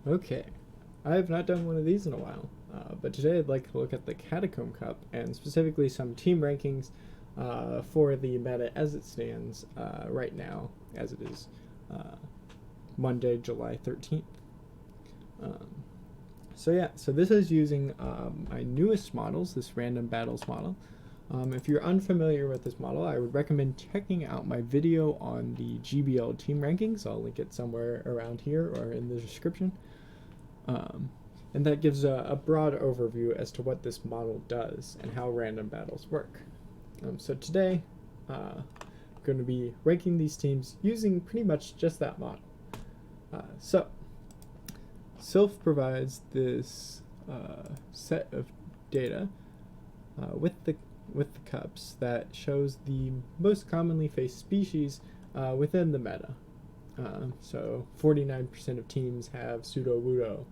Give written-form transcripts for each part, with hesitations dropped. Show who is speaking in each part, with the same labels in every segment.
Speaker 1: Okay, I have not done one of these in a while, but today I'd like to look at the Catacomb Cup and specifically some team rankings for the meta as it stands right now, as it is uh, Monday, July 13th. Um, so this is using my newest models, this random battles model. If you're unfamiliar with this model, I would recommend checking out my video on the GBL team rankings. I'll link it somewhere around here or in the description. And that gives a broad overview as to what this model does and how random battles work. So today, I'm going to be ranking these teams using pretty much just that model. So Silph provides this set of data with the cups that shows the most commonly faced species within the meta. So 49% of teams have Pseudo-Wudo,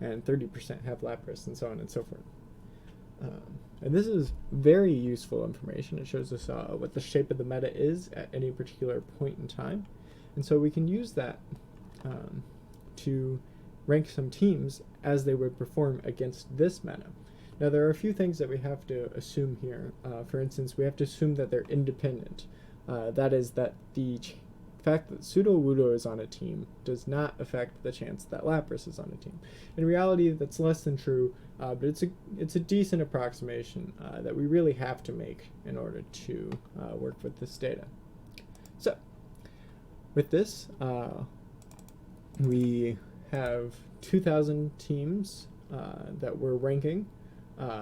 Speaker 1: and 30% have Lapras, and so on and so forth. And this is very useful information. It shows us what the shape of the meta is at any particular point in time. And so we can use that to rank some teams as they would perform against this meta. Now, there are a few things that we have to assume here. For instance, we have to assume that they're independent. That is, that the fact that Pseudo-Wudo is on a team does not affect the chance that Lapras is on a team. In reality, that's less than true, but it's a decent approximation that we really have to make in order to work with this data. So, with this, we have 2,000 teams that we're ranking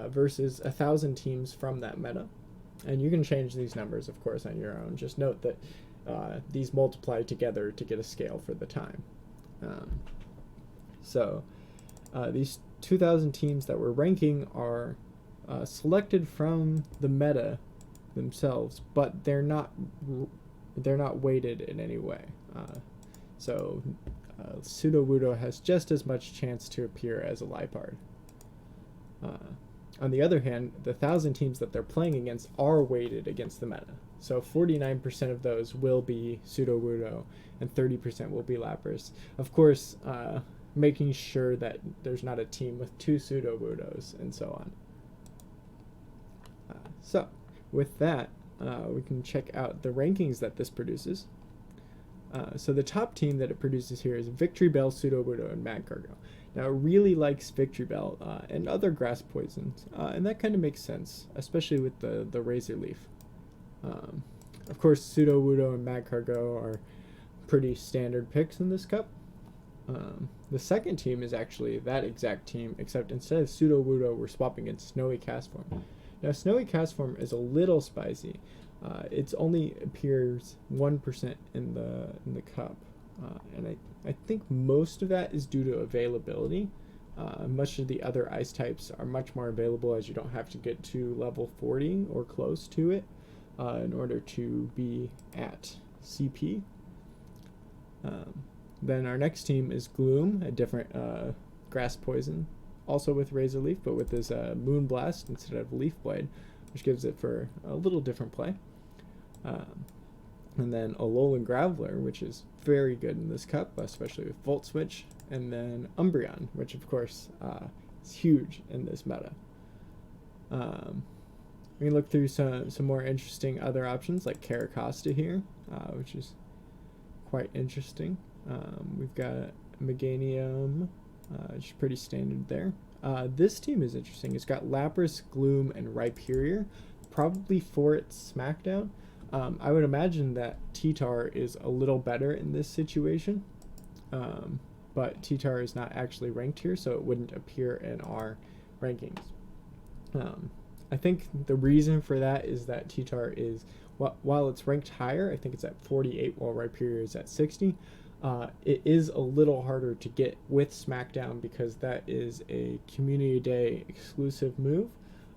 Speaker 1: versus 1,000 teams from that meta. And you can change these numbers, of course, on your own. Just note that these multiply together to get a scale for the time. So these 2,000 teams that we're ranking are selected from the meta themselves, but they're not weighted in any way. So Pseudo-Wudo has just as much chance to appear as a Lipard. On the other hand, the 1,000 teams that they're playing against are weighted against the meta. So 49% of those will be Pseudo-Wudo and 30% will be Lapras. Of course, making sure that there's not a team with 2 Pseudo-Wudos and so on. So with that, we can check out the rankings that this produces. So the top team that it produces here is Victory Bell, Pseudo-Wudo, and Magcargo. Now, it really likes Victory Bell and other grass poisons, and that kind of makes sense, especially with the Razor Leaf. Of course, Pseudo-Wudo and Magcargo are pretty standard picks in this cup. The second team is actually that exact team, except instead of Pseudo-Wudo, we're swapping in Snowy Castform. Now, Snowy Castform is a little spicy. It only appears 1% in the cup, and I think most of that is due to availability. Much of the other ice types are much more available, as you don't have to get to level 40 or close to it in order to be at CP. Then our next team is Gloom, a different grass poison, also with Razor Leaf, but with this Moonblast instead of Leaf Blade, which gives it for a little different play. And then Alolan Graveler, which is very good in this cup, especially with Volt Switch. And then Umbreon, which of course is huge in this meta. We can look through some more interesting other options like Caracosta here, which is quite interesting. We've got Meganium, which is pretty standard there. This team is interesting. It's got Lapras, Gloom, and Rhyperior, probably for its Smackdown. I would imagine that T-Tar is a little better in this situation, but T-Tar is not actually ranked here, so it wouldn't appear in our rankings. I think the reason for that is that T-Tar is, while it's ranked higher, I think it's at 48 while Rhyperior is at 60, it is a little harder to get with Smackdown because that is a Community Day exclusive move.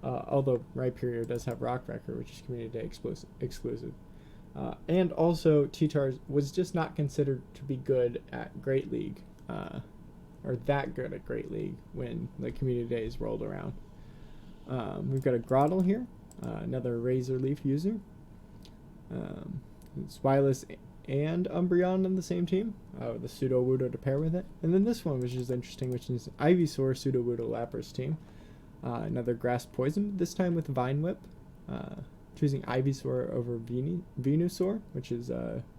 Speaker 1: Although Rhyperior does have Rock Wrecker, which is Community Day exclusive. And also, T-Tar was just not considered to be good at Great League, or that good at Great League when the Community Days rolled around. We've got a Grotle here, another Razor Leaf user. It's Wireless and Umbreon on the same team, with a Sudowoodo to pair with it. And then this one, which is interesting, which is Ivysaur, Sudowoodo, Lapras team. Another Grass Poison, this time with Vine Whip. Choosing Ivysaur over Venusaur, which is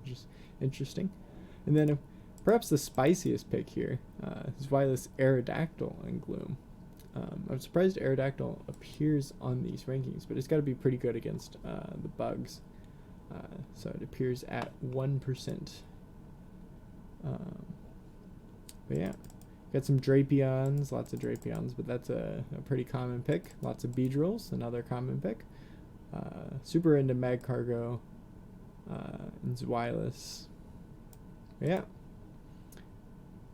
Speaker 1: just interesting. And then perhaps the spiciest pick here is Wireless Aerodactyl and Gloom. I'm surprised Aerodactyl appears on these rankings, but it's got to be pretty good against the bugs. So it appears at 1%. But yeah, got some Drapions, lots of Drapions, but that's a pretty common pick. Lots of Beedrills, another common pick. Super into Magcargo and Zweilous. Yeah.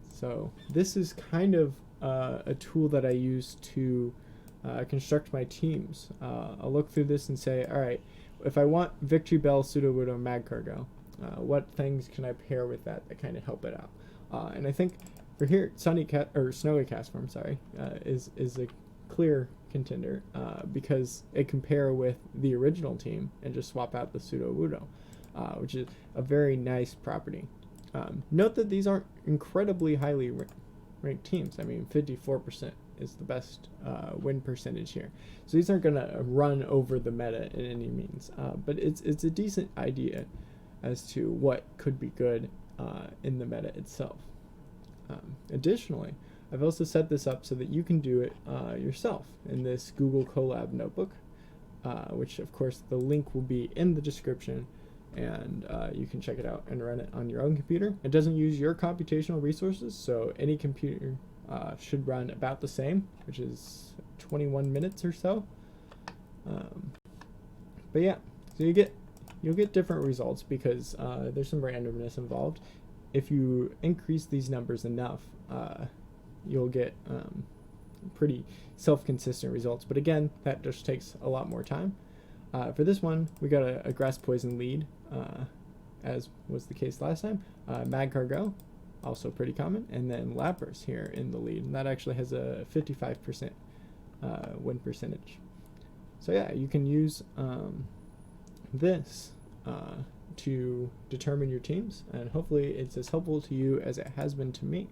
Speaker 1: So this is kind of a tool that I use to construct my teams. I'll look through this and say, all right, if I want Victory Bell, Sudowoodo, Magcargo, what things can I pair with that kind of help it out? And I think for here, Snowy Castform, is a clear contender because it can pair with the original team and just swap out the Sudowoodo, which is a very nice property. Note that these aren't incredibly highly ranked teams. I mean, 54% is the best win percentage here. So these aren't going to run over the meta in any means, but it's a decent idea as to what could be good in the meta itself. Additionally, I've also set this up so that you can do it yourself in this Google Colab notebook, which of course the link will be in the description, and you can check it out and run it on your own computer. It doesn't use your computational resources, so any computer should run about the same, which is 21 minutes or so. But yeah, so you'll get different results because there's some randomness involved. If you increase these numbers enough, you'll get pretty self-consistent results. But again, that just takes a lot more time. For this one, we got a Grass Poison lead, as was the case last time. Magcargo, also pretty common, and then Lapras here in the lead, and that actually has a 55% win percentage. So yeah, you can use this to determine your teams, and hopefully it's as helpful to you as it has been to me.